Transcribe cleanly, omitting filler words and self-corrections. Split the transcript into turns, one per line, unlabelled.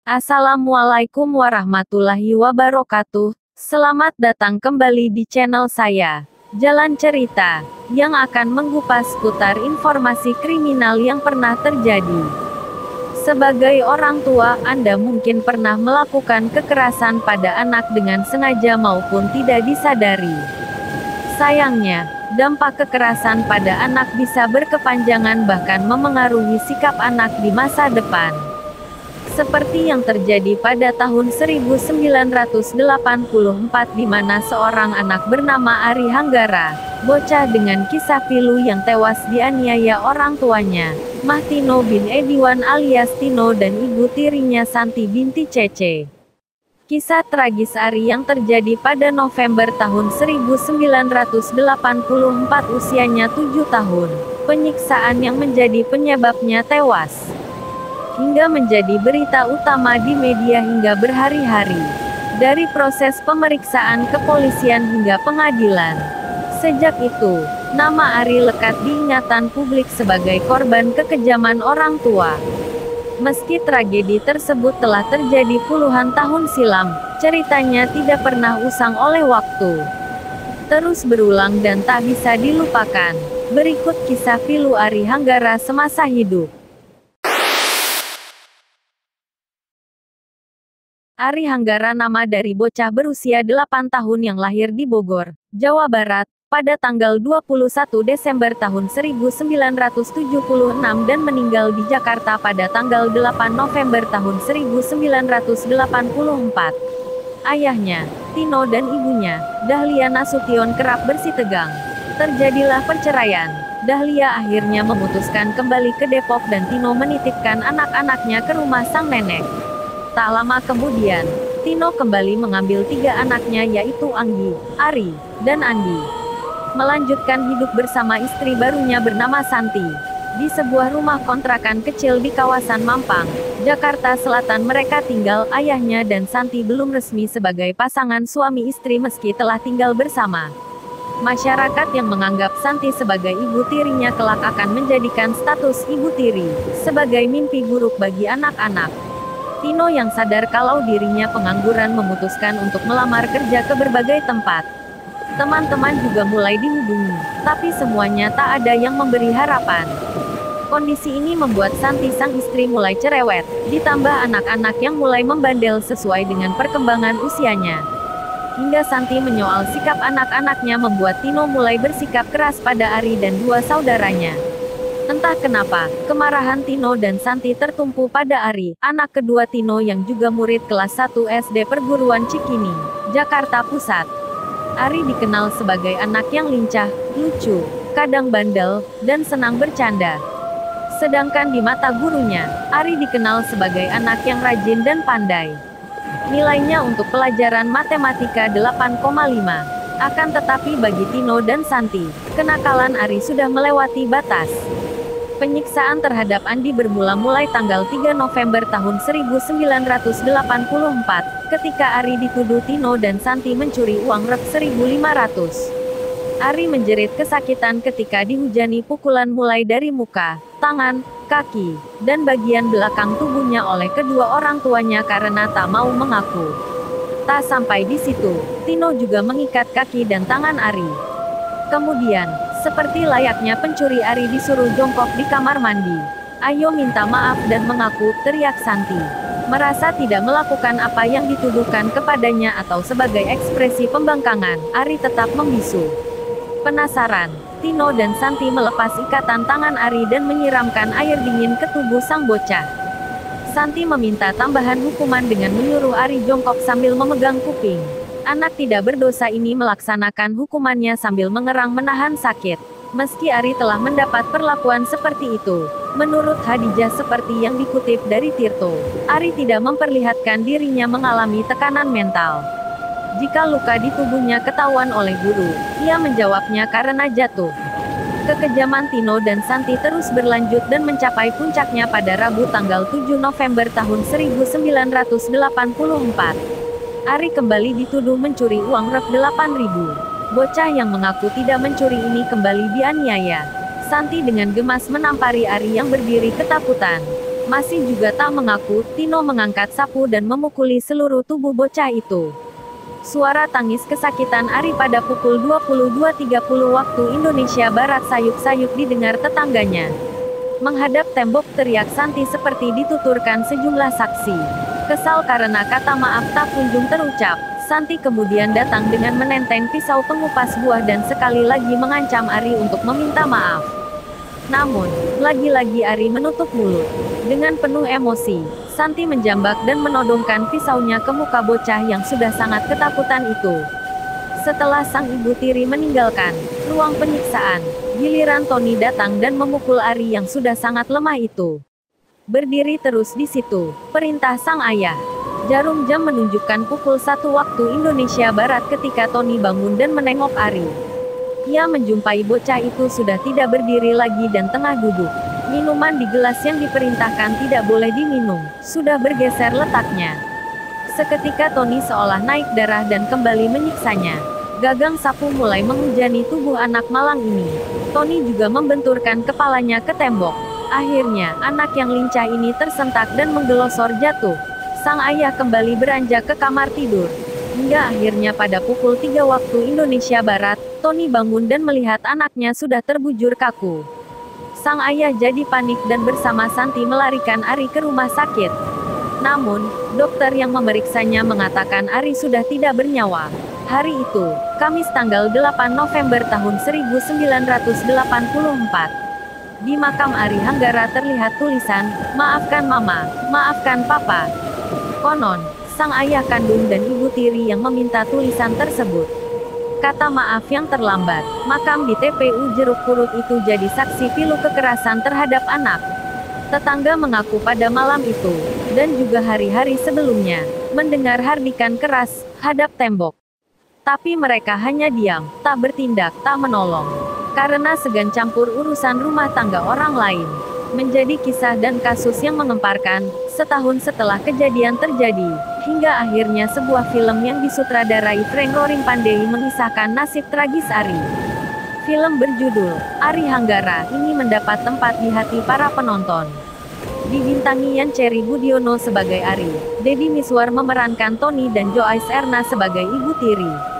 Assalamualaikum warahmatullahi wabarakatuh. Selamat datang kembali di channel saya, Jalan Cerita, yang akan mengupas seputar informasi kriminal yang pernah terjadi. Sebagai orang tua, Anda mungkin pernah melakukan kekerasan pada anak dengan sengaja maupun tidak disadari. Sayangnya, dampak kekerasan pada anak bisa berkepanjangan bahkan memengaruhi sikap anak di masa depan. Seperti yang terjadi pada tahun 1984 di mana seorang anak bernama Ari Hanggara, bocah dengan kisah pilu yang tewas dianiaya orang tuanya, Mah Tino bin Ediwan alias Tino dan ibu tirinya Santi binti Cece. Kisah tragis Ari yang terjadi pada November tahun 1984 usianya 7 tahun, penyiksaan yang menjadi penyebabnya tewas hingga menjadi berita utama di media hingga berhari-hari. Dari proses pemeriksaan kepolisian hingga pengadilan. Sejak itu, nama Ari lekat diingatan publik sebagai korban kekejaman orang tua. Meski tragedi tersebut telah terjadi puluhan tahun silam, ceritanya tidak pernah usang oleh waktu. Terus berulang dan tak bisa dilupakan. Berikut kisah pilu Ari Hanggara semasa hidup. Ari Hanggara nama dari bocah berusia 8 tahun yang lahir di Bogor, Jawa Barat, pada tanggal 21 Desember tahun 1976 dan meninggal di Jakarta pada tanggal 8 November tahun 1984. Ayahnya, Tino dan ibunya, Dahlia Nasution kerap bersitegang. Terjadilah perceraian. Dahlia akhirnya memutuskan kembali ke Depok dan Tino menitipkan anak-anaknya ke rumah sang nenek. Tak lama kemudian, Tino kembali mengambil 3 anaknya yaitu Anggi, Ari, dan Andi. Melanjutkan hidup bersama istri barunya bernama Santi. Di sebuah rumah kontrakan kecil di kawasan Mampang, Jakarta Selatan mereka tinggal. Ayahnya dan Santi belum resmi sebagai pasangan suami istri meski telah tinggal bersama. Masyarakat yang menganggap Santi sebagai ibu tirinya kelak akan menjadikan status ibu tiri sebagai mimpi buruk bagi anak-anak. Tino yang sadar kalau dirinya pengangguran memutuskan untuk melamar kerja ke berbagai tempat. Teman-teman juga mulai dihubungi, tapi semuanya tak ada yang memberi harapan. Kondisi ini membuat Santi sang istri mulai cerewet, ditambah anak-anak yang mulai membandel sesuai dengan perkembangan usianya. Hingga Santi menyoal sikap anak-anaknya membuat Tino mulai bersikap keras pada Ari dan 2 saudaranya. Entah kenapa, kemarahan Tino dan Santi tertumpu pada Ari, anak kedua Tino yang juga murid kelas 1 SD perguruan Cikini, Jakarta Pusat. Ari dikenal sebagai anak yang lincah, lucu, kadang bandel, dan senang bercanda. Sedangkan di mata gurunya, Ari dikenal sebagai anak yang rajin dan pandai. Nilainya untuk pelajaran matematika 8,5. Akan tetapi bagi Tino dan Santi, kenakalan Ari sudah melewati batas. Penyiksaan terhadap Andi bermula mulai tanggal 3 November tahun 1984, ketika Ari dituduh Tino dan Santi mencuri uang Rp 1.500. Ari menjerit kesakitan ketika dihujani pukulan mulai dari muka, tangan, kaki, dan bagian belakang tubuhnya oleh kedua orang tuanya karena tak mau mengaku. Tak sampai di situ, Tino juga mengikat kaki dan tangan Ari. Kemudian, seperti layaknya pencuri, Ari disuruh jongkok di kamar mandi. "Ayo minta maaf dan mengaku," teriak Santi. Merasa tidak melakukan apa yang dituduhkan kepadanya atau sebagai ekspresi pembangkangan, Ari tetap membisu. Penasaran, Tino dan Santi melepas ikatan tangan Ari dan menyiramkan air dingin ke tubuh sang bocah. Santi meminta tambahan hukuman dengan menyuruh Ari jongkok sambil memegang kuping. Anak tidak berdosa ini melaksanakan hukumannya sambil mengerang menahan sakit. Meski Ari telah mendapat perlakuan seperti itu, menurut Hadijah seperti yang dikutip dari Tirto, Ari tidak memperlihatkan dirinya mengalami tekanan mental. Jika luka di tubuhnya ketahuan oleh guru, ia menjawabnya karena jatuh. Kekejaman Tino dan Santi terus berlanjut dan mencapai puncaknya pada Rabu tanggal 7 November tahun 1984. Ari kembali dituduh mencuri uang Rp 8.000. Bocah yang mengaku tidak mencuri ini kembali dianiaya. Santi dengan gemas menampari Ari yang berdiri ketakutan. Masih juga tak mengaku, Tino mengangkat sapu dan memukuli seluruh tubuh bocah itu. Suara tangis kesakitan Ari pada pukul 22.30 waktu Indonesia Barat sayup-sayup didengar tetangganya. Menghadap tembok teriak Santi seperti dituturkan sejumlah saksi. Kesal karena kata maaf tak kunjung terucap, Santi kemudian datang dengan menenteng pisau pengupas buah dan sekali lagi mengancam Ari untuk meminta maaf. Namun, lagi-lagi Ari menutup mulut. Dengan penuh emosi, Santi menjambak dan menodongkan pisaunya ke muka bocah yang sudah sangat ketakutan itu. Setelah sang ibu tiri meninggalkan ruang penyiksaan, giliran Tony datang dan memukul Ari yang sudah sangat lemah itu. Berdiri terus di situ, perintah sang ayah. Jarum jam menunjukkan pukul 1 waktu Indonesia Barat ketika Tony bangun dan menengok Ari. Ia menjumpai bocah itu sudah tidak berdiri lagi dan tengah duduk. Minuman di gelas yang diperintahkan tidak boleh diminum, sudah bergeser letaknya. Seketika Tony seolah naik darah dan kembali menyiksanya. Gagang sapu mulai menghujani tubuh anak malang ini. Tony juga membenturkan kepalanya ke tembok. Akhirnya, anak yang lincah ini tersentak dan menggelosor jatuh. Sang ayah kembali beranjak ke kamar tidur. Hingga akhirnya pada pukul 3 waktu Indonesia Barat, Tony bangun dan melihat anaknya sudah terbujur kaku. Sang ayah jadi panik dan bersama Santi melarikan Ari ke rumah sakit. Namun, dokter yang memeriksanya mengatakan Ari sudah tidak bernyawa. Hari itu, Kamis tanggal 8 November tahun 1984. Di makam Ari Hanggara terlihat tulisan, "Maafkan Mama, maafkan Papa." Konon, sang ayah kandung dan ibu tiri yang meminta tulisan tersebut. Kata maaf yang terlambat, makam di TPU Jeruk Purut itu jadi saksi pilu kekerasan terhadap anak. Tetangga mengaku pada malam itu, dan juga hari-hari sebelumnya, mendengar hardikan keras, hadap tembok. Tapi mereka hanya diam, tak bertindak, tak menolong. Karena segan campur urusan rumah tangga orang lain. Menjadi kisah dan kasus yang mengemparkan, setahun setelah kejadian terjadi, hingga akhirnya sebuah film yang disutradarai Frank Roaring Pandey mengisahkan nasib tragis Ari. Film berjudul Ari Hanggara ini mendapat tempat di hati para penonton. Dibintangi Yan Cherry Budiono sebagai Ari, Deddy Miswar memerankan Tony dan Joyce Erna sebagai ibu tiri.